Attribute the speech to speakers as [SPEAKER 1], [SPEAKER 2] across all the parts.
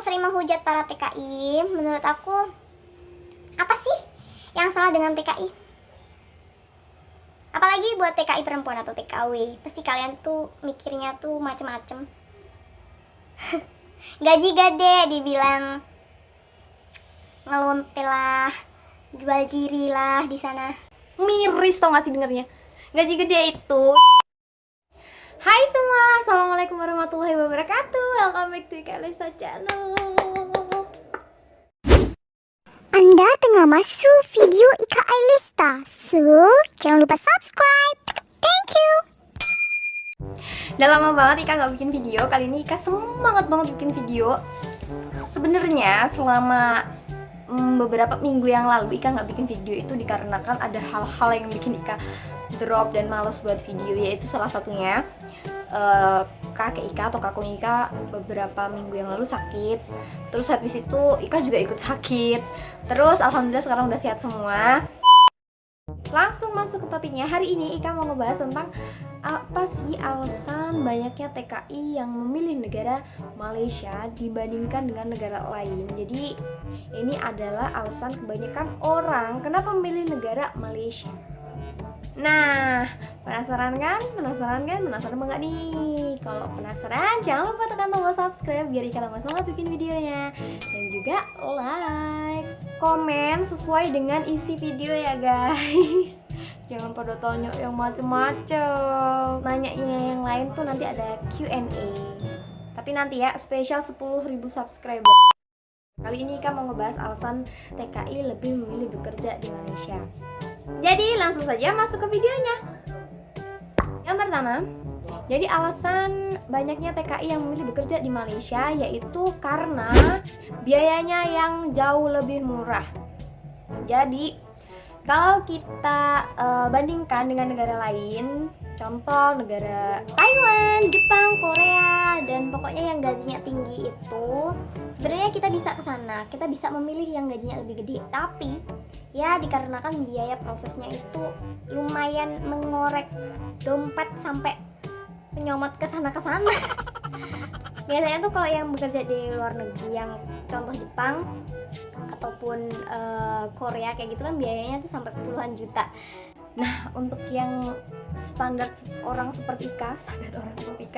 [SPEAKER 1] sering menghujat para TKI. Menurut aku, apa sih yang salah dengan TKI? Apalagi buat TKI perempuan atau TKW, pasti kalian tuh mikirnya tuh macem-macem. Gaji gede dibilang ngelontel lah, jual diri lah di sana.
[SPEAKER 2] Miris tau gak sih dengernya? Gaji gede itu. Hai semua, assalamualaikum warahmatullahi wabarakatuh. Welcome back to Ika Elista Channel.
[SPEAKER 1] Anda tengah masuk video Ika Elista, so jangan lupa subscribe. Thank you.
[SPEAKER 2] Udah lama banget Ika gak bikin video. Kali ini Ika semangat banget bikin video. Sebenarnya selama beberapa minggu yang lalu Ika gak bikin video itu dikarenakan ada hal-hal yang bikin Ika drop dan males buat video. Yaitu salah satunya kakek Ika atau kakung Ika beberapa minggu yang lalu sakit. Terus habis itu Ika juga ikut sakit. Terus alhamdulillah sekarang udah sehat semua. Langsung masuk ke topiknya. Hari ini Ika mau ngebahas tentang apa sih alasan banyaknya TKI yang memilih negara Malaysia dibandingkan dengan negara lain. Jadi ini adalah alasan kebanyakan orang kenapa memilih negara Malaysia. Nah, penasaran kan? Penasaran banget nih? Kalau penasaran, jangan lupa tekan tombol subscribe biar Ika tambah semangat bikin videonya. Dan juga like, komen sesuai dengan isi video ya guys. Jangan pada tanya yang macem-macem. Nanyanya yang lain tuh nanti ada Q&A. Tapi nanti ya, spesial 10.000 subscriber. Kali ini Ika mau ngebahas alasan TKI lebih memilih bekerja di Malaysia. Jadi langsung saja masuk ke videonya. Yang pertama, jadi alasan banyaknya TKI yang memilih bekerja di Malaysia yaitu karena biayanya yang jauh lebih murah. Jadi kalau kita bandingkan dengan negara lain, contoh negara Thailand, Jepang, Korea, dan pokoknya yang gajinya tinggi itu, sebenarnya kita bisa ke sana, kita bisa memilih yang gajinya lebih gede. Tapi ya dikarenakan biaya prosesnya itu lumayan mengorek dompet sampai penyomot ke sana. Biasanya tuh kalau yang bekerja di luar negeri, yang contoh Jepang ataupun Korea kayak gitu kan biayanya tuh sampai puluhan juta. Nah, untuk yang standar orang seperti Ika,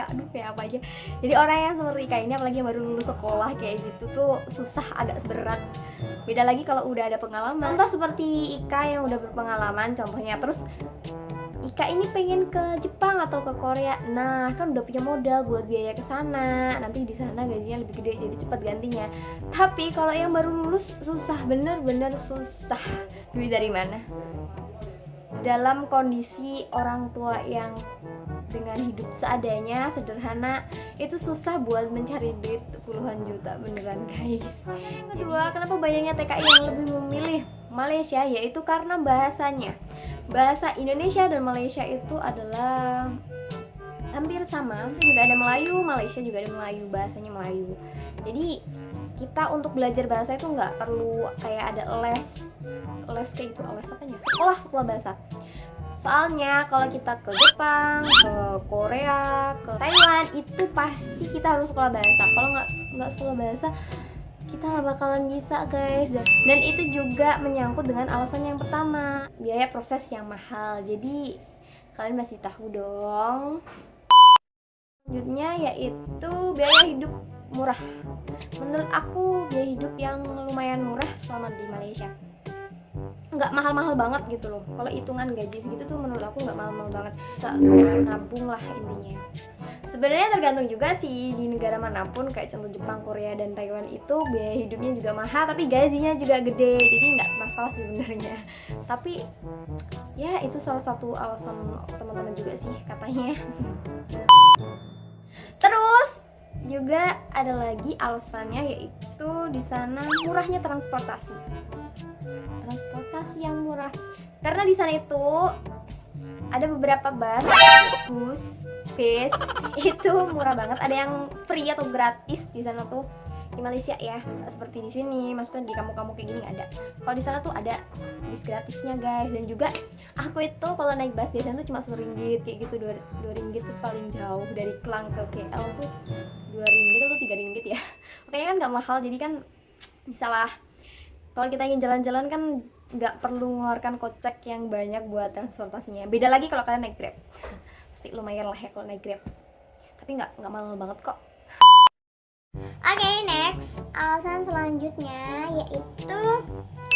[SPEAKER 2] aduh kayak apa aja. Jadi orang yang seperti Ika ini, apalagi yang baru lulus sekolah kayak gitu tuh susah, agak berat. Beda lagi kalau udah ada pengalaman. Contoh seperti Ika yang udah berpengalaman contohnya, terus Ika ini pengen ke Jepang atau ke Korea. Nah, kan udah punya modal buat biaya ke sana. Nanti di sana gajinya lebih gede, jadi cepat gantinya. Tapi kalau yang baru lulus susah, bener-bener susah. Duit dari mana? Dalam kondisi orang tua yang dengan hidup seadanya, sederhana, itu susah buat mencari duit puluhan juta, beneran guys. Kedua, kenapa banyaknya TKI yang lebih memilih Malaysia, yaitu karena bahasanya. Bahasa Indonesia dan Malaysia itu adalah hampir sama. Juga ada Melayu, Malaysia juga ada Melayu, bahasanya Melayu. Jadi kita untuk belajar bahasa itu nggak perlu kayak ada les kayak gitu, les apanya? Sekolah bahasa. Soalnya kalau kita ke Jepang, ke Korea, ke Thailand, itu pasti kita harus sekolah bahasa. Kalau nggak sekolah bahasa, kita nggak bakalan bisa guys. Dan itu juga menyangkut dengan alasan yang pertama, biaya proses yang mahal. Jadi kalian masih tahu dong. Selanjutnya yaitu biaya hidup murah. Menurut aku biaya hidup yang lumayan murah selama di Malaysia. Nggak mahal-mahal banget gitu loh. Kalau hitungan gaji segitu tuh menurut aku nggak mahal-mahal banget. Bisa nabung lah intinya. Sebenarnya tergantung juga sih di negara manapun, kayak contoh Jepang, Korea, dan Taiwan itu biaya hidupnya juga mahal, tapi gajinya juga gede. Jadi nggak masalah sebenarnya. Tapi ya itu salah satu alasan teman-teman juga sih katanya. Terus juga ada lagi alasannya, yaitu di sana murahnya transportasi yang murah. Karena di sana itu ada beberapa bus itu murah banget. Ada yang free atau gratis di sana tuh. di Malaysia ya, seperti di sini, maksudnya di kampung-kampung kayak gini nggak ada. Kalau di sana tuh ada bis gratisnya guys. Dan juga aku itu kalau naik bus biasanya tuh cuma RM1 kayak gitu, RM2 tuh paling jauh dari Klang ke KL tuh RM2 atau RM3 ya. Makanya kan nggak mahal, jadi kan bisa lah. Kalau kita ingin jalan-jalan kan nggak perlu mengeluarkan kocek yang banyak buat transportasinya. Beda lagi kalau kalian naik Grab, pasti lumayan lah ya kalau naik Grab, tapi nggak mahal banget kok.
[SPEAKER 1] Oke, next. Alasan selanjutnya yaitu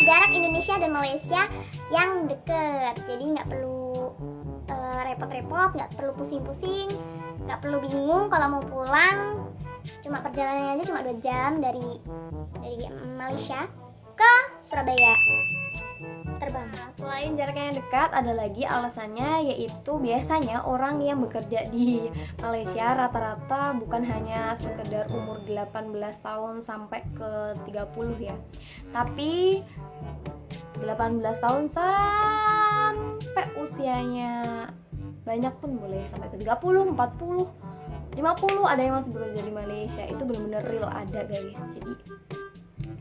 [SPEAKER 1] jarak Indonesia dan Malaysia yang deket. Jadi nggak perlu repot-repot, nggak perlu pusing-pusing, nggak perlu bingung kalau mau pulang. Cuma perjalanannya aja cuma 2 jam dari Malaysia ke Surabaya terbang.
[SPEAKER 2] Nah, selain jaraknya yang dekat, ada lagi alasannya, yaitu biasanya orang yang bekerja di Malaysia rata-rata bukan hanya sekedar umur 18 tahun sampai ke 30 ya, tapi 18 tahun sampai usianya banyak pun boleh, sampai ke 30, 40, 50 ada yang masih bekerja di Malaysia. Itu benar-benar real ada guys, jadi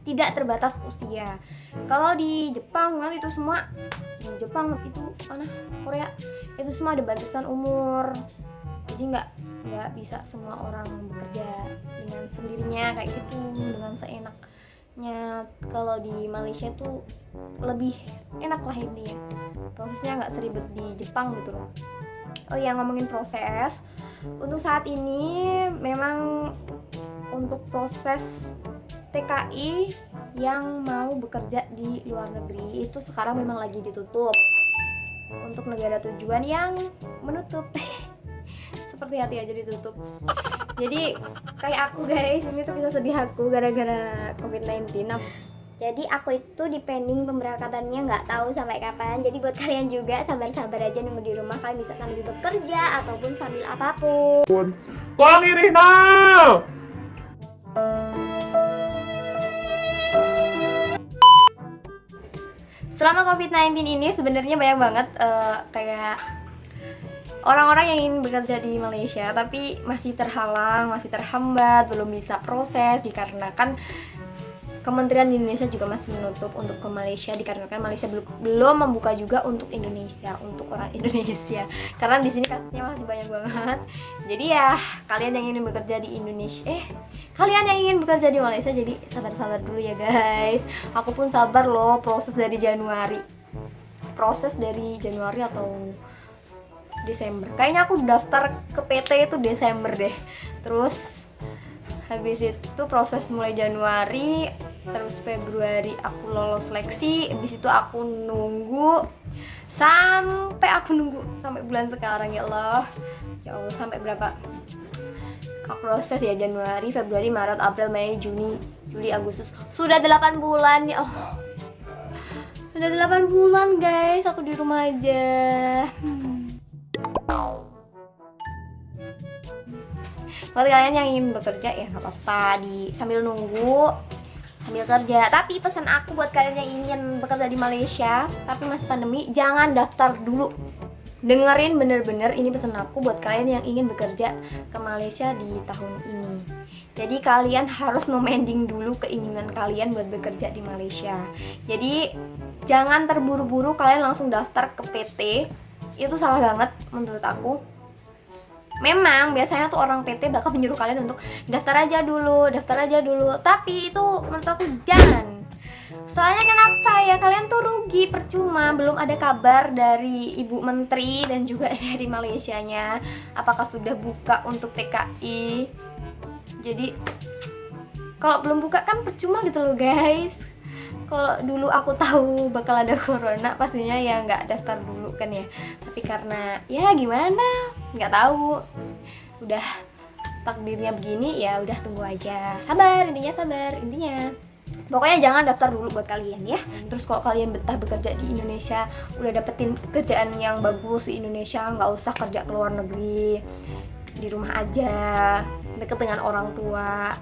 [SPEAKER 2] tidak terbatas usia. Kalau di Jepang kan itu semua, di Jepang itu mana, Korea itu semua ada batasan umur, jadi nggak bisa semua orang bekerja dengan sendirinya kayak gitu, dengan seenaknya. Kalau di Malaysia tuh lebih enak lah intinya, prosesnya nggak seribet di Jepang gitu loh. Oh ya, ngomongin proses, untuk saat ini memang untuk proses TKI yang mau bekerja di luar negeri itu sekarang memang lagi ditutup untuk negara tujuan yang menutup. Seperti hati aja ditutup. Jadi kayak aku guys, ini tuh bisa sedih aku gara-gara COVID-19.
[SPEAKER 1] Jadi aku itu depending pemberangkatannya nggak tahu sampai kapan. Jadi buat kalian juga sabar-sabar aja nunggu di rumah. Kalian bisa sambil bekerja ataupun sambil apapun.
[SPEAKER 3] Kong Irina!
[SPEAKER 2] Selama COVID-19 ini sebenarnya banyak banget kayak orang-orang yang ingin bekerja di Malaysia tapi masih terhalang, masih terhambat, belum bisa proses dikarenakan Kementerian di Indonesia juga masih menutup untuk ke Malaysia, dikarenakan Malaysia belum membuka juga untuk Indonesia, untuk orang Indonesia. Karena di sini kasusnya masih banyak banget. Jadi ya, kalian yang ingin bekerja di Indonesia, kalian yang ingin bekerja di Malaysia, jadi sabar-sabar dulu ya guys. Aku pun sabar loh, proses dari Januari atau Desember. Kayaknya aku daftar ke PT itu Desember deh. Terus habis itu proses mulai Januari, terus Februari aku lolos seleksi, habis itu aku nunggu sampai bulan sekarang. Ya Allah sampai berapa aku proses ya, Januari, Februari, Maret, April, Mei, Juni, Juli, Agustus, sudah 8 bulan ya. Sudah 8 bulan guys aku di rumah aja. Buat kalian yang ingin bekerja ya nggak apa-apa, sambil nunggu sambil kerja. Tapi pesan aku buat kalian yang ingin bekerja di Malaysia tapi masih pandemi, jangan daftar dulu. Dengerin bener-bener, ini pesan aku buat kalian yang ingin bekerja ke Malaysia di tahun ini. Jadi kalian harus memending dulu keinginan kalian buat bekerja di Malaysia. Jadi jangan terburu-buru kalian langsung daftar ke PT, itu salah banget menurut aku. Memang biasanya tuh orang PT bakal menyuruh kalian untuk daftar aja dulu, tapi itu menurut aku jangan. Soalnya kenapa ya, kalian tuh rugi, percuma, belum ada kabar dari Ibu Menteri dan juga dari Malaysianya apakah sudah buka untuk TKI. Jadi kalau belum buka kan percuma gitu loh guys. Kalau dulu aku tahu bakal ada corona, pastinya ya nggak daftar dulu kan ya. Tapi karena ya gimana, nggak tahu, udah takdirnya begini ya udah tunggu aja. Sabar intinya. Pokoknya jangan daftar dulu buat kalian ya. Terus kalau kalian betah bekerja di Indonesia, udah dapetin kerjaan yang bagus di Indonesia, nggak usah kerja ke luar negeri, di rumah aja, deket dengan orang tua.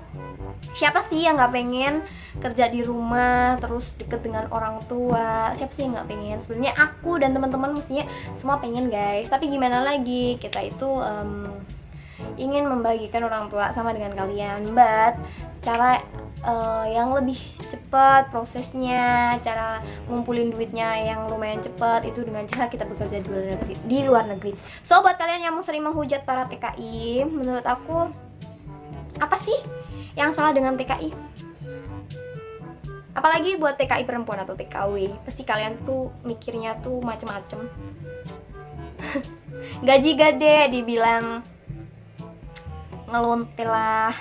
[SPEAKER 2] Siapa sih yang nggak pengen kerja di rumah terus deket dengan orang tua? Siapa sih yang nggak pengen? Sebenarnya aku dan teman-teman mestinya semua pengen guys. Tapi gimana lagi, kita itu ingin membagikan orang tua sama dengan kalian. But cara yang lebih cepat prosesnya, cara ngumpulin duitnya yang lumayan cepat itu dengan cara kita bekerja di luar negeri. So buat kalian yang sering menghujat para TKI, menurut aku apa sih yang salah dengan TKI? Apalagi buat TKI perempuan atau TKW, pasti kalian tuh mikirnya tuh macem-macem. Gaji gede dibilang ngelonte lah,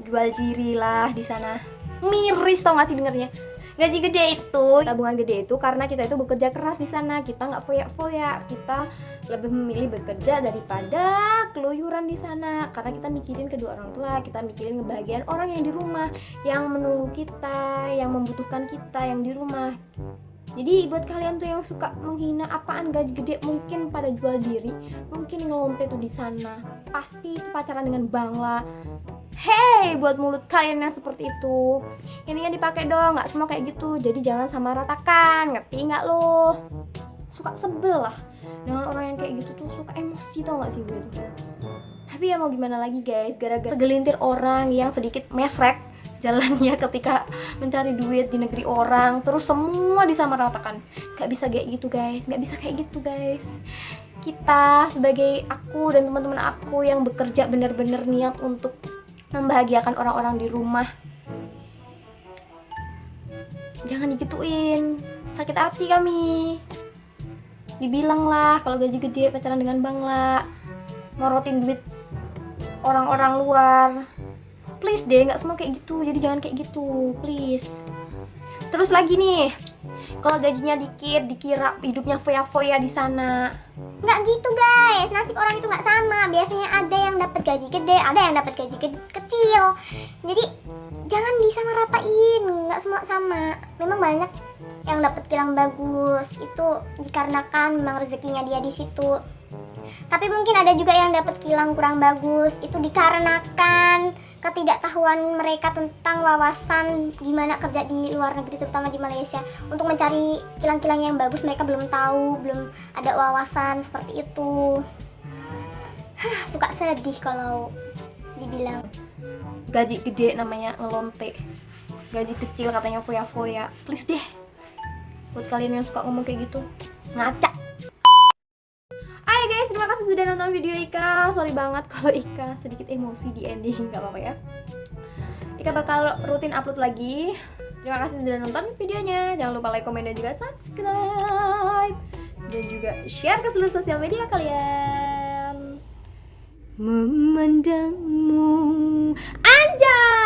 [SPEAKER 2] jual diri lah di sana. Miris tau gak sih dengernya? Gaji gede itu, tabungan gede itu karena kita itu bekerja keras di sana. Kita nggak foya-foya, kita lebih memilih bekerja daripada keluyuran di sana. Karena kita mikirin kedua orang tua, kita mikirin kebahagiaan orang yang di rumah, yang menunggu kita, yang membutuhkan kita yang di rumah. Jadi buat kalian tuh yang suka menghina apaan gaji gede, mungkin pada jual diri, mungkin ngelonte tuh di sana, pasti itu pacaran dengan bangla. Hey, buat mulut kalian yang seperti itu, ininya dipakai dong, nggak semua kayak gitu. Jadi jangan sama ratakan, ngerti nggak lo? Suka sebel lah dengan orang yang kayak gitu tuh, suka emosi tau nggak sih gue tuh. Tapi ya mau gimana lagi guys, gara-gara segelintir orang yang sedikit mesrek jalannya ketika mencari duit di negeri orang, terus semua disamaratakan. Gak bisa kayak gitu guys, gak bisa kayak gitu guys. Kita sebagai aku dan teman-teman aku yang bekerja benar-benar niat untuk membahagiakan orang-orang di rumah, jangan digituin, sakit hati kami. Dibilang lah kalau gaji gede pacaran dengan bangla, morotin duit orang-orang luar. Please deh, nggak semua kayak gitu, jadi jangan kayak gitu, please. Terus lagi nih, kalau gajinya dikit, dikira hidupnya foya-foya di sana.
[SPEAKER 1] Nggak gitu guys, nasib orang itu nggak sama. Biasanya ada yang dapat gaji gede, ada yang dapat gaji kecil. Jadi jangan disamaratain, nggak semua sama. Memang banyak yang dapat kilang bagus, itu dikarenakan memang rezekinya dia di situ. Tapi mungkin ada juga yang dapat kilang kurang bagus, itu dikarenakan ketidaktahuan mereka tentang wawasan gimana kerja di luar negeri, terutama di Malaysia. Untuk mencari kilang-kilang yang bagus mereka belum tahu, belum ada wawasan seperti itu. Suka sedih kalau dibilang
[SPEAKER 2] gaji gede namanya ngelonte, gaji kecil katanya foya-foya. Please deh, buat kalian yang suka ngomong kayak gitu, ngaca. Hai guys, terima kasih sudah nonton video Ika. Sorry banget kalau Ika sedikit emosi di ending, gak apa-apa ya. Ika bakal rutin upload lagi. Terima kasih sudah nonton videonya. Jangan lupa like, komen, dan juga subscribe. Dan juga share ke seluruh sosial media kalian. Memandangmu, anjay.